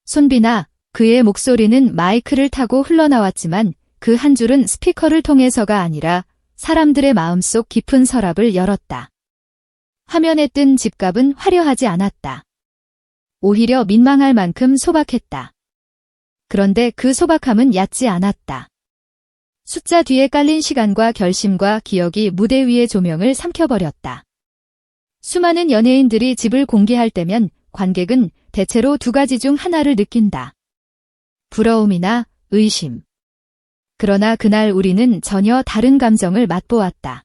손비나 그의 목소리는 마이크를 타고 흘러나왔지만 그 한 줄은 스피커를 통해서가 아니라 사람들의 마음속 깊은 서랍을 열었다. 화면에 뜬 집값은 화려하지 않았다. 오히려 민망할 만큼 소박했다. 그런데 그 소박함은 얕지 않았다. 숫자 뒤에 깔린 시간과 결심과 기억이 무대 위의 조명을 삼켜버렸다. 수많은 연예인들이 집을 공개할 때면 관객은 대체로 두 가지 중 하나를 느낀다. 부러움이나 의심. 그러나 그날 우리는 전혀 다른 감정을 맛보았다.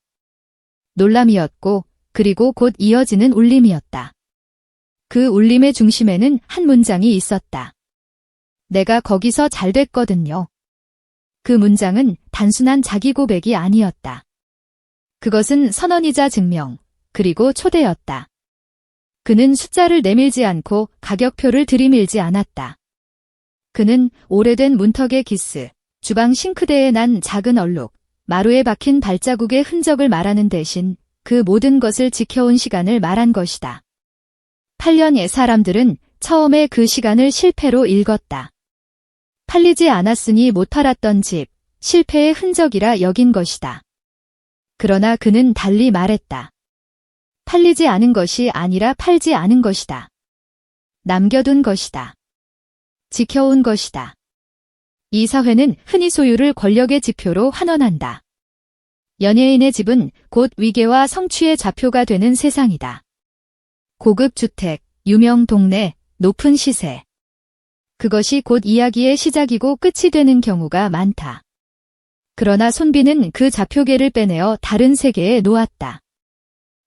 놀람이었고 그리고 곧 이어지는 울림이었다. 그 울림의 중심에는 한 문장이 있었다. 내가 거기서 잘 됐거든요. 그 문장은 단순한 자기 고백이 아니었다. 그것은 선언이자 증명, 그리고 초대였다. 그는 숫자를 내밀지 않고 가격표를 들이밀지 않았다. 그는 오래된 문턱의 기스, 주방 싱크대에 난 작은 얼룩, 마루에 박힌 발자국의 흔적을 말하는 대신 그 모든 것을 지켜온 시간을 말한 것이다. 8년의 사람들은 처음에 그 시간을 실패로 읽었다. 팔리지 않았으니 못 팔았던 집, 실패의 흔적이라 여긴 것이다. 그러나 그는 달리 말했다. 팔리지 않은 것이 아니라 팔지 않은 것이다. 남겨둔 것이다. 지켜온 것이다. 이 사회는 흔히 소유를 권력의 지표로 환원한다. 연예인의 집은 곧 위계와 성취의 좌표가 되는 세상이다. 고급 주택, 유명 동네, 높은 시세. 그것이 곧 이야기의 시작이고 끝이 되는 경우가 많다. 그러나 손비는 그 좌표계를 빼내어 다른 세계에 놓았다.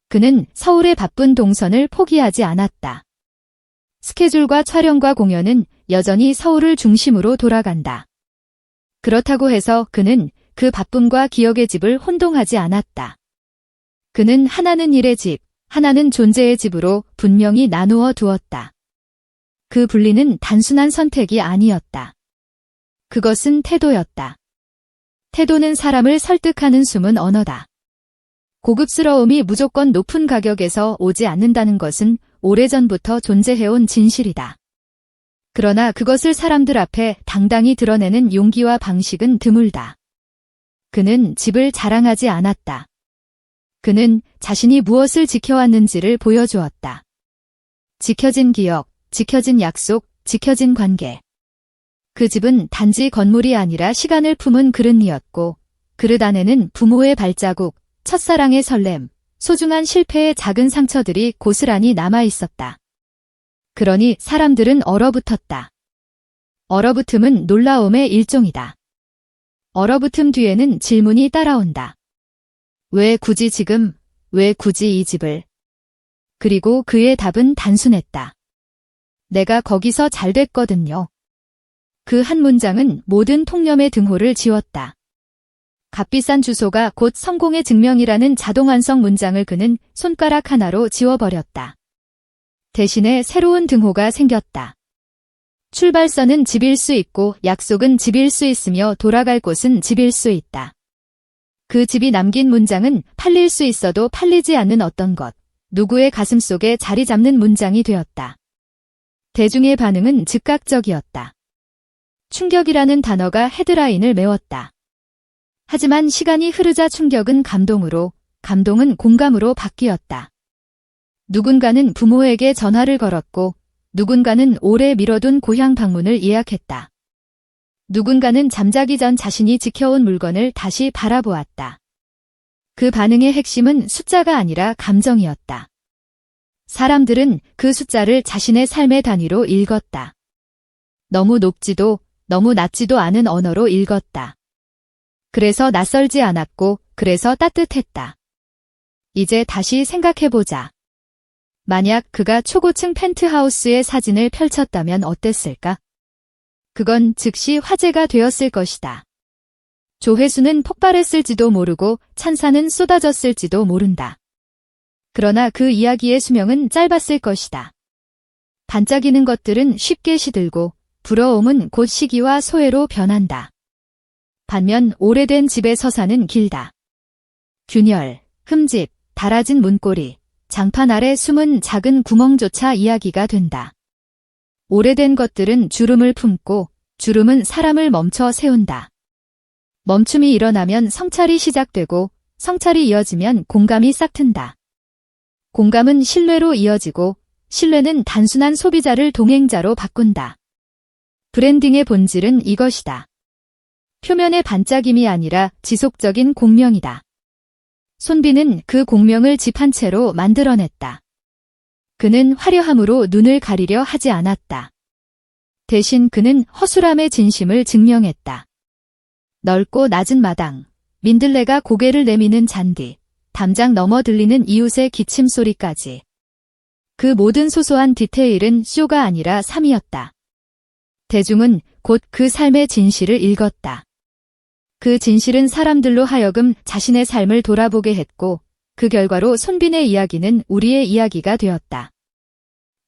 그는 서울의 바쁜 동선을 포기하지 않았다. 스케줄과 촬영과 공연은 여전히 서울을 중심으로 돌아간다. 그렇다고 해서 그는 그 바쁨과 기억의 집을 혼동하지 않았다. 그는 하나는 일의 집, 하나는 존재의 집으로 분명히 나누어 두었다. 그 분리는 단순한 선택이 아니었다. 그것은 태도였다. 태도는 사람을 설득하는 숨은 언어다. 고급스러움이 무조건 높은 가격에서 오지 않는다는 것은 오래전부터 존재해온 진실이다. 그러나 그것을 사람들 앞에 당당히 드러내는 용기와 방식은 드물다. 그는 집을 자랑하지 않았다. 그는 자신이 무엇을 지켜왔는지를 보여주었다. 지켜진 기억, 지켜진 약속, 지켜진 관계. 그 집은 단지 건물이 아니라 시간을 품은 그릇이었고 그릇 안에는 부모의 발자국, 첫사랑의 설렘, 소중한 실패의 작은 상처들이 고스란히 남아있었다. 그러니 사람들은 얼어붙었다. 얼어붙음은 놀라움의 일종이다. 얼어붙음 뒤에는 질문이 따라온다. 왜 굳이 지금, 왜 굳이 이 집을? 그리고 그의 답은 단순했다. 내가 거기서 잘 됐거든요. 그 한 문장은 모든 통념의 등호를 지웠다. 값비싼 주소가 곧 성공의 증명이라는 자동완성 문장을 그는 손가락 하나로 지워버렸다. 대신에 새로운 등호가 생겼다. 출발선은 집일 수 있고 약속은 집일 수 있으며 돌아갈 곳은 집일 수 있다. 그 집이 남긴 문장은 팔릴 수 있어도 팔리지 않는 어떤 것, 누구의 가슴 속에 자리 잡는 문장이 되었다. 대중의 반응은 즉각적이었다. 충격이라는 단어가 헤드라인을 메웠다. 하지만 시간이 흐르자 충격은 감동으로, 감동은 공감으로 바뀌었다. 누군가는 부모에게 전화를 걸었고, 누군가는 오래 미뤄둔 고향 방문을 예약했다. 누군가는 잠자기 전 자신이 지켜온 물건을 다시 바라보았다. 그 반응의 핵심은 숫자가 아니라 감정이었다. 사람들은 그 숫자를 자신의 삶의 단위로 읽었다. 너무 높지도 너무 낮지도 않은 언어로 읽었다. 그래서 낯설지 않았고 그래서 따뜻했다. 이제 다시 생각해보자. 만약 그가 초고층 펜트하우스의 사진을 펼쳤다면 어땠을까? 그건 즉시 화제가 되었을 것이다. 조회수는 폭발했을지도 모르고 찬사는 쏟아졌을지도 모른다. 그러나 그 이야기의 수명은 짧았을 것이다. 반짝이는 것들은 쉽게 시들고 부러움은 곧 시기와 소외로 변한다. 반면 오래된 집의 서사는 길다. 균열, 흠집, 닳아진 문고리, 장판 아래 숨은 작은 구멍조차 이야기가 된다. 오래된 것들은 주름을 품고 주름은 사람을 멈춰 세운다. 멈춤이 일어나면 성찰이 시작되고 성찰이 이어지면 공감이 싹튼다. 공감은 신뢰로 이어지고 신뢰는 단순한 소비자를 동행자로 바꾼다. 브랜딩의 본질은 이것이다. 표면의 반짝임이 아니라 지속적인 공명이다. 손빈은 그 공명을 집 한 채로 만들어냈다. 그는 화려함으로 눈을 가리려 하지 않았다. 대신 그는 허술함의 진심을 증명했다. 넓고 낮은 마당, 민들레가 고개를 내미는 잔디, 담장 넘어 들리는 이웃의 기침 소리까지. 그 모든 소소한 디테일은 쇼가 아니라 삶이었다. 대중은 곧 그 삶의 진실을 읽었다. 그 진실은 사람들로 하여금 자신의 삶을 돌아보게 했고 그 결과로 손빈의 이야기는 우리의 이야기가 되었다.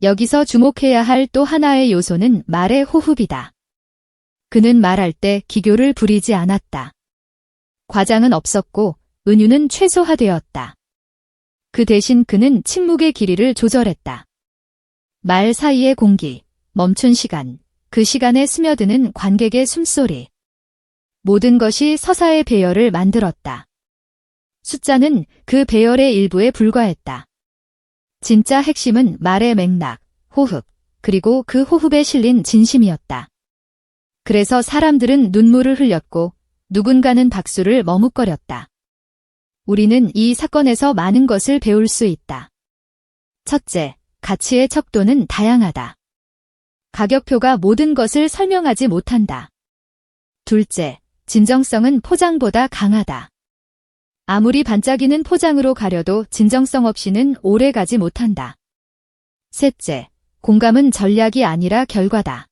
여기서 주목해야 할 또 하나의 요소는 말의 호흡이다. 그는 말할 때 기교를 부리지 않았다. 과장은 없었고 은유는 최소화되었다. 그 대신 그는 침묵의 길이를 조절했다. 말 사이의 공기, 멈춘 시간, 그 시간에 스며드는 관객의 숨소리. 모든 것이 서사의 배열을 만들었다. 숫자는 그 배열의 일부에 불과했다. 진짜 핵심은 말의 맥락, 호흡, 그리고 그 호흡에 실린 진심이었다. 그래서 사람들은 눈물을 흘렸고 누군가는 박수를 머뭇거렸다. 우리는 이 사건에서 많은 것을 배울 수 있다. 첫째, 가치의 척도는 다양하다. 가격표가 모든 것을 설명하지 못한다. 둘째, 진정성은 포장보다 강하다. 아무리 반짝이는 포장으로 가려도 진정성 없이는 오래 가지 못한다. 셋째, 공감은 전략이 아니라 결과다.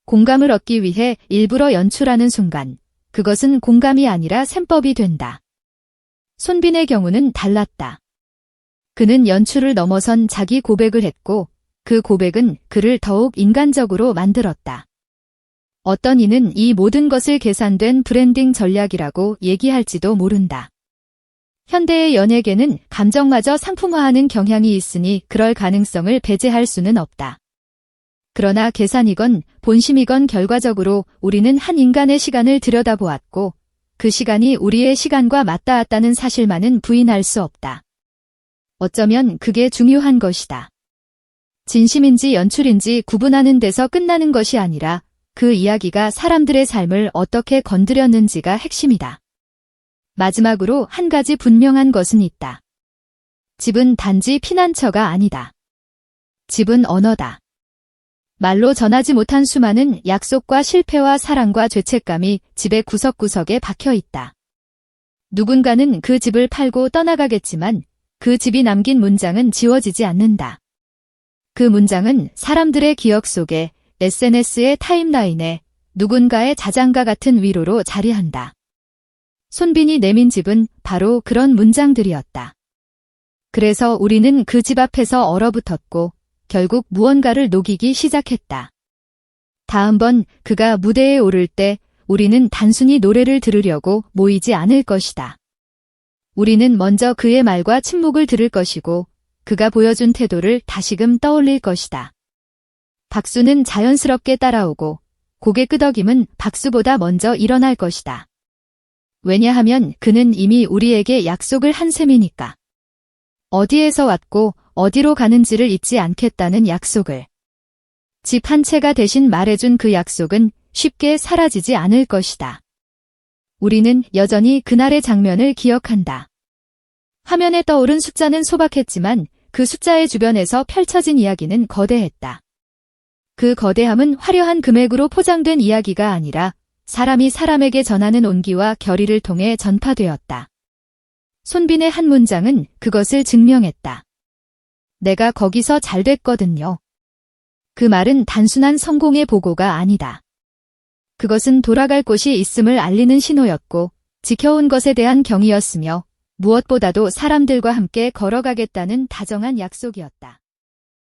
공감을 얻기 위해 일부러 연출하는 순간, 그것은 공감이 아니라 셈법이 된다. 손빈의 경우는 달랐다. 그는 연출을 넘어선 자기 고백을 했고, 그 고백은 그를 더욱 인간적으로 만들었다. 어떤 이는 이 모든 것을 계산된 브랜딩 전략이라고 얘기할지도 모른다. 현대의 연예계는 감정마저 상품화하는 경향이 있으니 그럴 가능성을 배제할 수는 없다. 그러나 계산이건 본심이건 결과적으로 우리는 한 인간의 시간을 들여다보았고 그 시간이 우리의 시간과 맞닿았다는 사실만은 부인할 수 없다. 어쩌면 그게 중요한 것이다. 진심인지 연출인지 구분하는 데서 끝나는 것이 아니라 그 이야기가 사람들의 삶을 어떻게 건드렸는지가 핵심이다. 마지막으로 한 가지 분명한 것은 있다. 집은 단지 피난처가 아니다. 집은 언어다. 말로 전하지 못한 수많은 약속과 실패와 사랑과 죄책감이 집의 구석구석에 박혀 있다. 누군가는 그 집을 팔고 떠나가겠지만 그 집이 남긴 문장은 지워지지 않는다. 그 문장은 사람들의 기억 속에 SNS의 타임라인에 누군가의 자장가 같은 위로로 자리한다. 손빈이 내민 집은 바로 그런 문장들이었다. 그래서 우리는 그 집 앞에서 얼어붙었고 결국 무언가를 녹이기 시작했다. 다음번 그가 무대에 오를 때 우리는 단순히 노래를 들으려고 모이지 않을 것이다. 우리는 먼저 그의 말과 침묵을 들을 것이고 그가 보여준 태도를 다시금 떠올릴 것이다. 박수는 자연스럽게 따라오고 고개 끄덕임은 박수보다 먼저 일어날 것이다. 왜냐하면 그는 이미 우리에게 약속을 한 셈이니까. 어디에서 왔고 어디로 가는지를 잊지 않겠다는 약속을. 집 한 채가 대신 말해준 그 약속은 쉽게 사라지지 않을 것이다. 우리는 여전히 그날의 장면을 기억한다. 화면에 떠오른 숫자는 소박했지만 그 숫자의 주변에서 펼쳐진 이야기는 거대했다. 그 거대함은 화려한 금액으로 포장된 이야기가 아니라 사람이 사람에게 전하는 온기와 결의를 통해 전파되었다. 손빈의 한 문장은 그것을 증명했다. 내가 거기서 잘 됐거든요. 그 말은 단순한 성공의 보고가 아니다. 그것은 돌아갈 곳이 있음을 알리는 신호였고 지켜온 것에 대한 경의였으며 무엇보다도 사람들과 함께 걸어가겠다는 다정한 약속이었다.